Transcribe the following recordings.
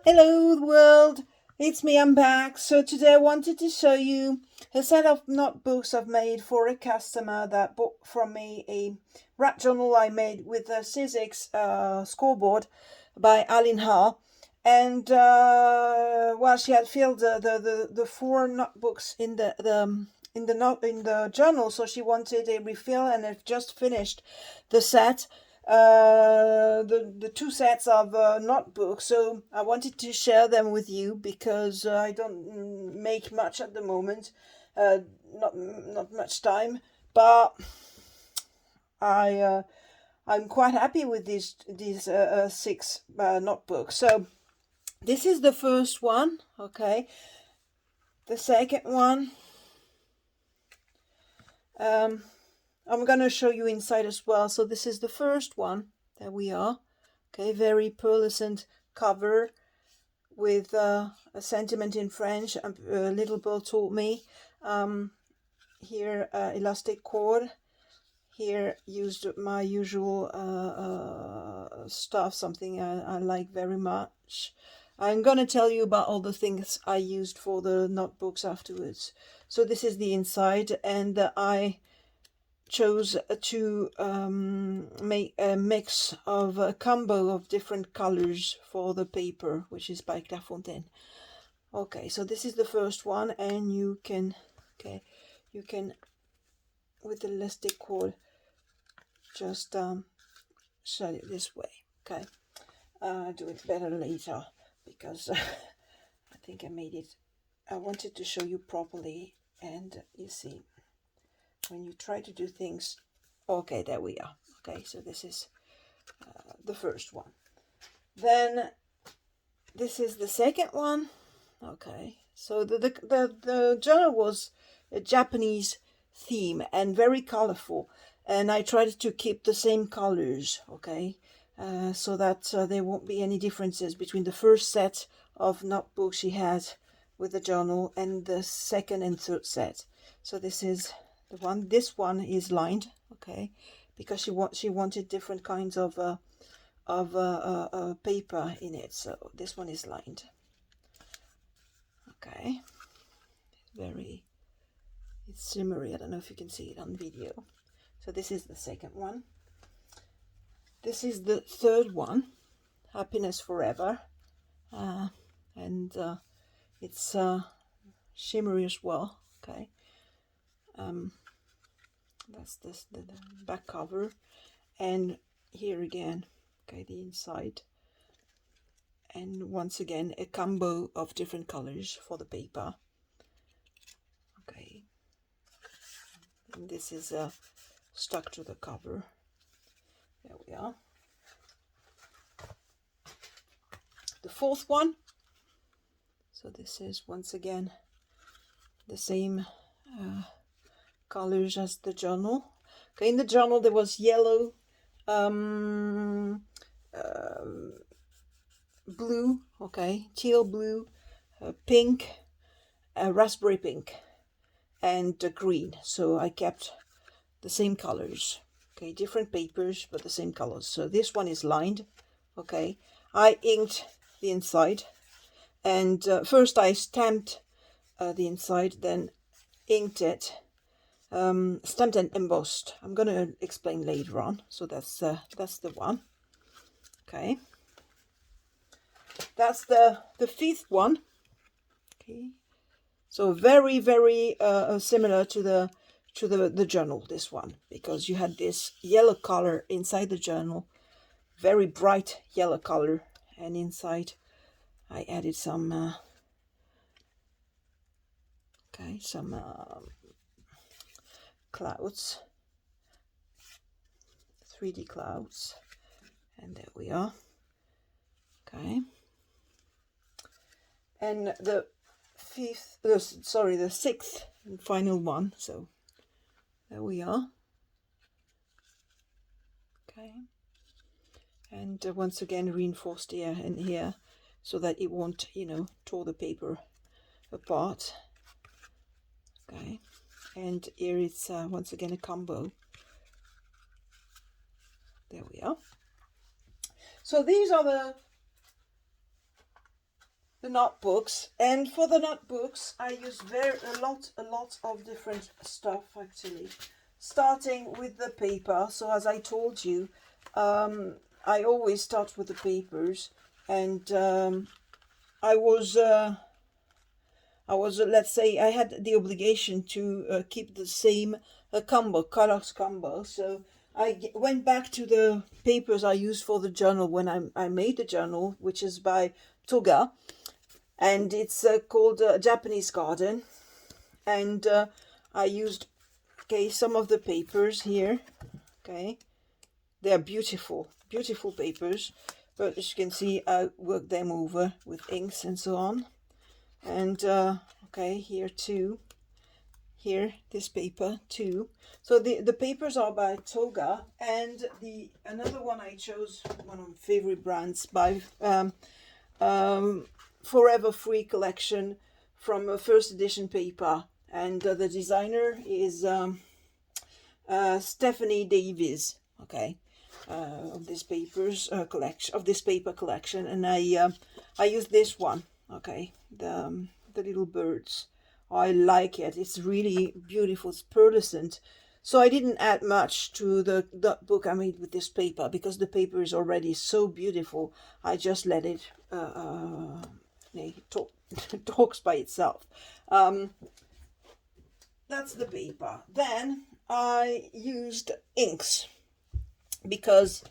Hello world, it's me, I'm back. So today I wanted to show you a set of notebooks I've made for a customer that bought from me a wrap journal I made with a Sizzix scoreboard by Eileen Hull. And well, she had filled the four notebooks in the journal, so she wanted a refill, and I've just finished the set, the two sets of notebooks. So I wanted to share them with you because I don't make much at the moment, not much time, but I'm quite happy with these six notebooks. So this is the first one, okay. The second one, I'm gonna show you inside as well. So this is the first one. There we are. Okay, very pearlescent cover with a sentiment in French. A little girl told me. Here, elastic cord. Here, used my usual stuff, something I like very much. I'm gonna tell you about all the things I used for the notebooks afterwards. So this is the inside, and I chose to make a mix of a combo of different colors for the paper, which is by Clairefontaine. Okay, so this is the first one, and you can with the elastic cord just shut it this way. Okay, I'll do it better later because I think I wanted to show you properly, and you see, when you try to do things. Okay, there we are. Okay, so this is the first one. Then this is the second one. Okay, so the journal was a Japanese theme and very colorful, and I tried to keep the same colors, okay, so that there won't be any differences between the first set of notebooks she had with the journal and the second and third set. So this is the one. This one is lined, okay, because she wanted different kinds of paper in it. So this one is lined. Okay, it's shimmery. I don't know if you can see it on video. So this is the second one. This is the third one, Happiness Forever, and it's shimmery as well. Okay. That's the back cover, and here again, okay, the inside, and once again a combo of different colors for the paper. Okay, and this is stuck to the cover. There we are. The fourth one. So this is once again the same colors as the journal. Okay, in the journal there was yellow, blue, okay, teal blue, pink, raspberry pink, and green. So I kept the same colors. Okay, different papers but the same colors. So this one is lined. Okay, I inked the inside, and first I stamped the inside, then inked it, stamped and embossed. I'm going to explain later on. So that's the one. Okay, that's the fifth one. Okay, so very similar to the journal, this one, because you had this yellow color inside the journal, very bright yellow color, and inside I added some clouds, 3D clouds, and there we are. Okay, and the sixth and final one. So there we are. Okay, and once again reinforced here and here so that it won't, tear the paper apart. Okay, and here it's once again a combo. There we are. So these are the the notebooks. And for the notebooks, I use a lot of different stuff actually. Starting with the paper. So as I told you, I always start with the papers, and I was let's say I had the obligation to keep the same colors combo. So I went back to the papers I used for the journal when I made the journal, which is by Toga, and it's called Japanese Garden. And I used some of the papers here. They are beautiful papers, but as you can see, I worked them over with inks and so on. And here too, this paper too. So the papers are by Toga, and another one I chose, one of my favorite brands, by Forever Free collection from a first edition paper, and the designer is Stephanie Davies. Of this paper collection, and I use this one. The little birds. I like it. It's really beautiful. It's pearlescent. So I didn't add much to the book I made with this paper, because the paper is already so beautiful. I just let it talks by itself. That's the paper. Then I used inks, because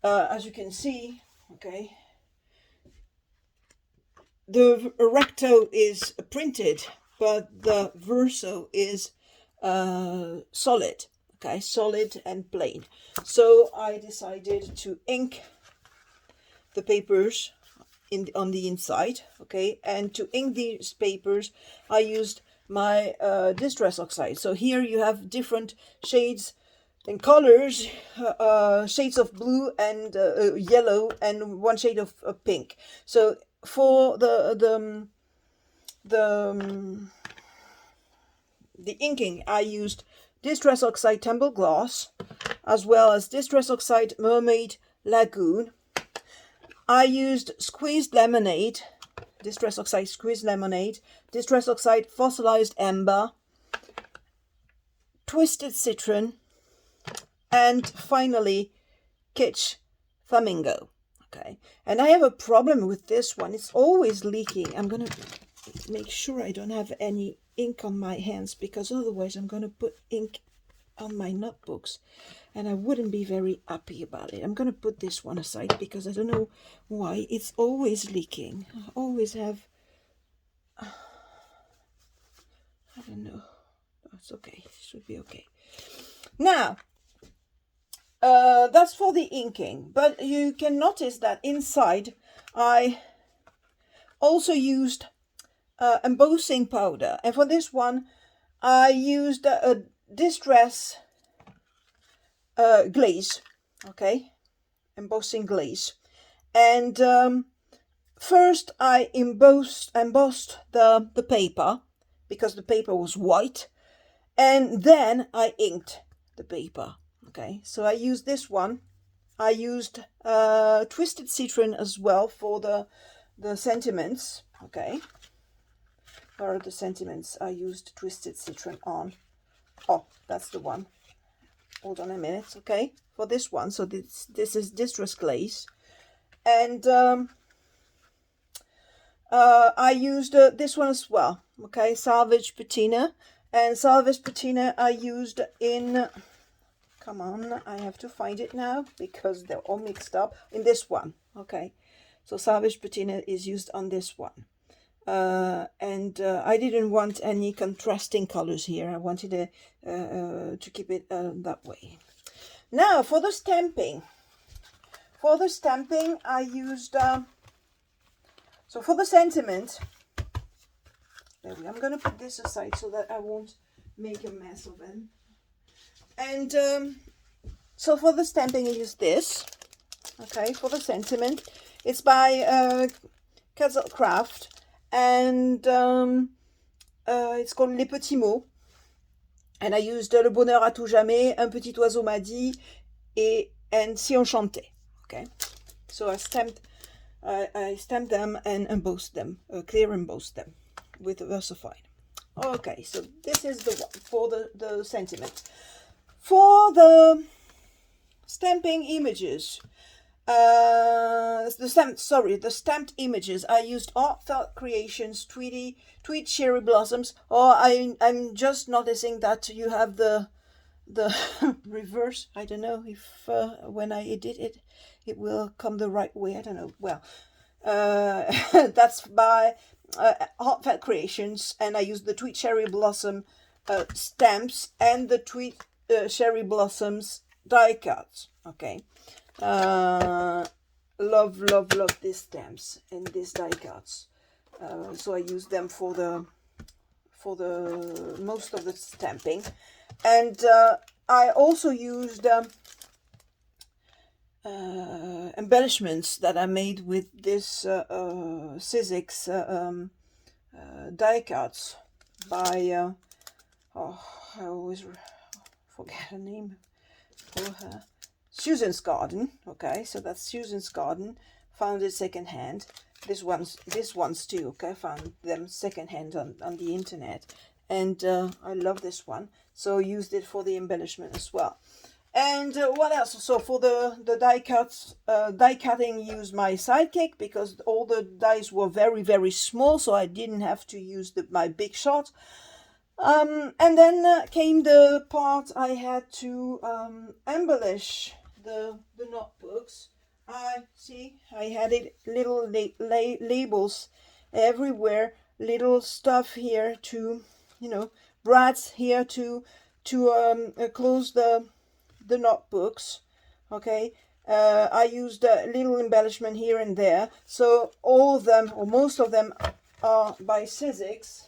as you can see, the recto is printed, but the verso is solid, solid and plain. So I decided to ink the papers on the inside, and to ink these papers I used my distress oxide. So here you have different shades and colors, shades of blue and yellow, and one shade of pink. So for the inking, I used Distress Oxide Tumble Glass, as well as Distress Oxide Mermaid Lagoon. I used Squeezed Lemonade, Distress Oxide Squeezed Lemonade, Distress Oxide Fossilized Amber, Twisted Citron, and finally Kitsch Flamingo. And I have a problem with this one. It's always leaking. I'm going to make sure I don't have any ink on my hands, because otherwise I'm going to put ink on my notebooks, and I wouldn't be very happy about it. I'm going to put this one aside, because I don't know why it's always leaking. I always have, I don't know. It's okay. It should be okay. Now, that's for the inking, but you can notice that inside I also used embossing powder, and for this one I used a distress glaze, embossing glaze. And first I embossed the paper, because the paper was white, and then I inked the paper. So I used this one. I used Twisted Citron as well for the sentiments. Where are the sentiments I used Twisted Citron on? Oh, that's the one. Hold on a minute. For this one. So this is Distress Glaze, and I used this one as well. Salvage Patina, and Salvage Patina I used in. Come on, I have to find it now, because they're all mixed up. In this one, so Salvage Patina is used on this one. And I didn't want any contrasting colors here. I wanted to keep it that way. Now, for the stamping. I used, so for the sentiment, I'm going to put this aside so that I won't make a mess of it. And so for the stamping I use this, for the sentiment. It's by Katzelkraft, and it's called Les Petits Mots. And I used Le Bonheur à tout jamais, Un petit oiseau m'a dit, and Si on chantait. So I stamped I stamp them and emboss them, clear emboss them with VersaFine. Okay, so this is the one for the sentiment. For the stamping images, the stamped images, I used Heartfelt Creations, Tweet Cherry Blossoms, or I'm just noticing that you have the reverse. I don't know if when I edit it, it will come the right way. I don't know. Well, that's by Heartfelt Creations, and I use the Tweet Cherry Blossom stamps and the Tweet Cherry Blossoms die cuts. Okay. Love these stamps and these die cuts. So I use them for the most of the stamping, and I also used embellishments that I made with this Sizzix die cuts by oh, I always forget her name for her. Susan's Garden. Okay, so that's Susan's Garden. Found it secondhand. This one's too. Okay, found them secondhand on the internet, and I love this one. So used it for the embellishment as well. And what else? So for the die cuts, die cutting, used my Sidekick because all the dies were very small, so I didn't have to use my big shot. And then came the part I had to embellish the notebooks. I had it little labels everywhere, little stuff here to, brads here to close the notebooks. Okay, I used a little embellishment here and there. So all of them, or most of them, are by Sizzix.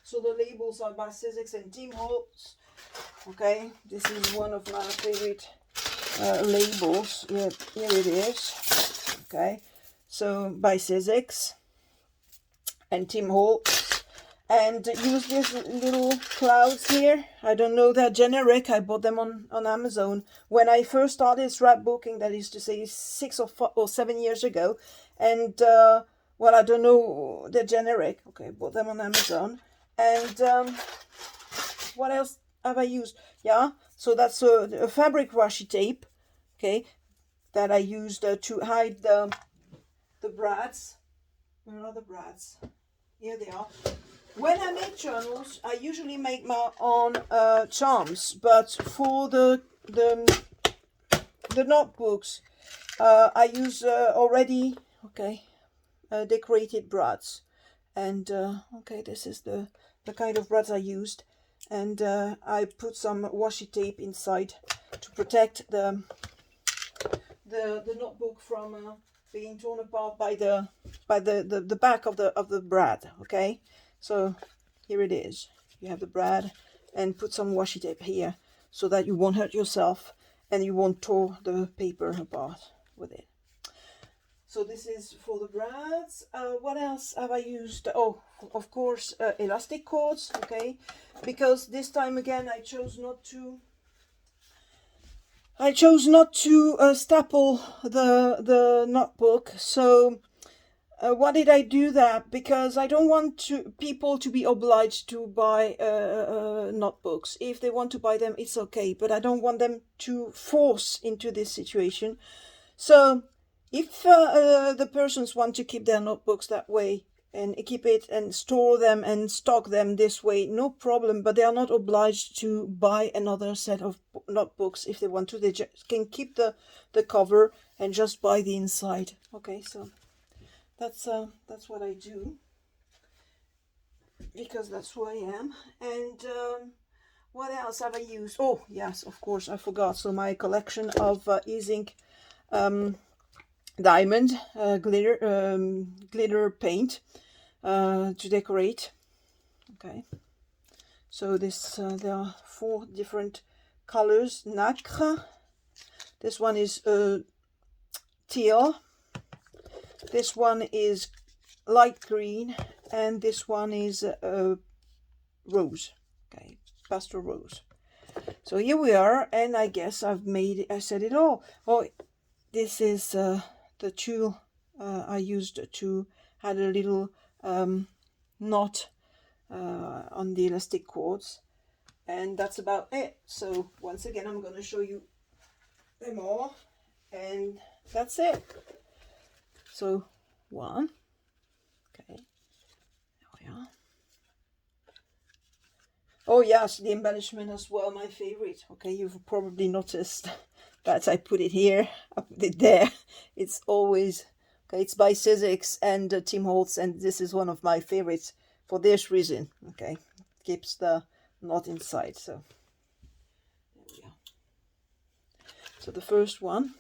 So the labels are by Sizzix and Tim Holtz. Okay, this is one of my favorite labels. Here it is. Okay, so by Sizzix and Tim Holtz, and use these little clouds here. I don't know, they're generic. I bought them on Amazon when I first started scrapbooking. That is to say, 6 or 7 years ago. And well, I don't know. They're generic. Okay, bought them on Amazon. And what else have I used? Yeah, so that's a fabric washi tape, okay, that I used to hide the brads. Where are the brads? Here they are. When I make journals, I usually make my own charms, but for the notebooks, I use already decorated brads. And okay, this is the kind of brads I used, and I put some washi tape inside to protect the notebook from being torn apart by the back of the brad. Okay, so here it is. You have the brad, and put some washi tape here so that you won't hurt yourself and you won't tear the paper apart with it. So this is for the brads. What else have I used? Oh, of course, elastic cords. Okay, because this time again I chose not to staple the notebook. So why did I do that? Because I don't want people to be obliged to buy notebooks. If they want to buy them, it's okay, but I don't want them to force into this situation. So if the persons want to keep their notebooks that way and keep it and store them and stock them this way, no problem, but they are not obliged to buy another set of notebooks. If they want to, they just can keep the cover and just buy the inside. Okay, so that's what I do, because that's who I am. And what else have I used? Oh yes, of course, I forgot. So my collection of Izink Diamond glitter paint to decorate. Okay, so this there are 4 different colors. Nacre. This one is teal. This one is light green, and this one is rose. Okay, pastel rose. So here we are, and I guess I said it all. Oh, this is the tulle I used to add a little knot on the elastic cords, and that's about it. So once again, I'm going to show you them all, and that's it. So one, okay, there we are. Oh yes, the embellishment as well, my favorite. Okay, you've probably noticed that I put it here, I put it there. It's always, okay, it's by Sizzix and Tim Holtz, and this is one of my favorites for this reason. Okay, keeps the knot inside. So there we are. So the first one,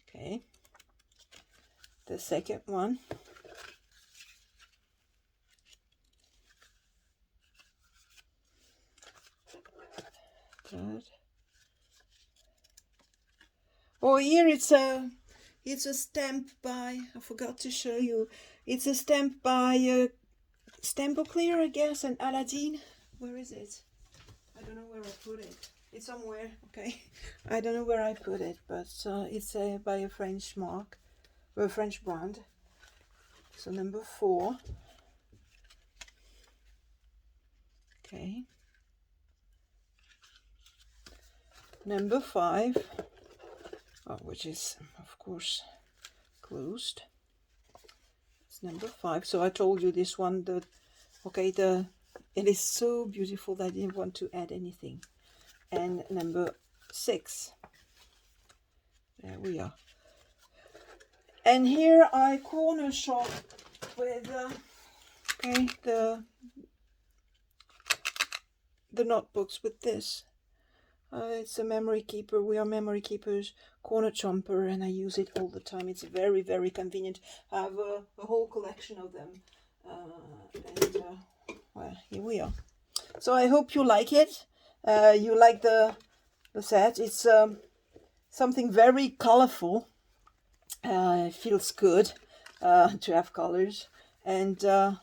okay, the second one, third. Oh, here it's a stamp by, I forgot to show you. It's a stamp by Clear, I guess, and Aladine. Where is it? I don't know where I put it. It's somewhere, okay. I don't know where I put it, but it's by a French mark, or a French brand. So number 4. Okay. Number 5. Oh, which is, of course, closed. It's number 5. So I told you this one, it is so beautiful that I didn't want to add anything. And number 6. There we are. And here I corner shop with the notebooks with this. It's a memory keeper. We are memory keepers, corner chomper, and I use it all the time. It's very, very convenient. I have a whole collection of them. Well, here we are. So I hope you like it. You like the set. It's something very colorful. It feels good to have colors, and the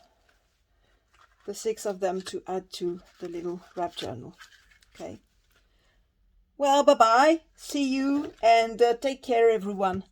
6 of them to add to the little wrap journal. Okay. Well, bye-bye. See you, and take care, everyone.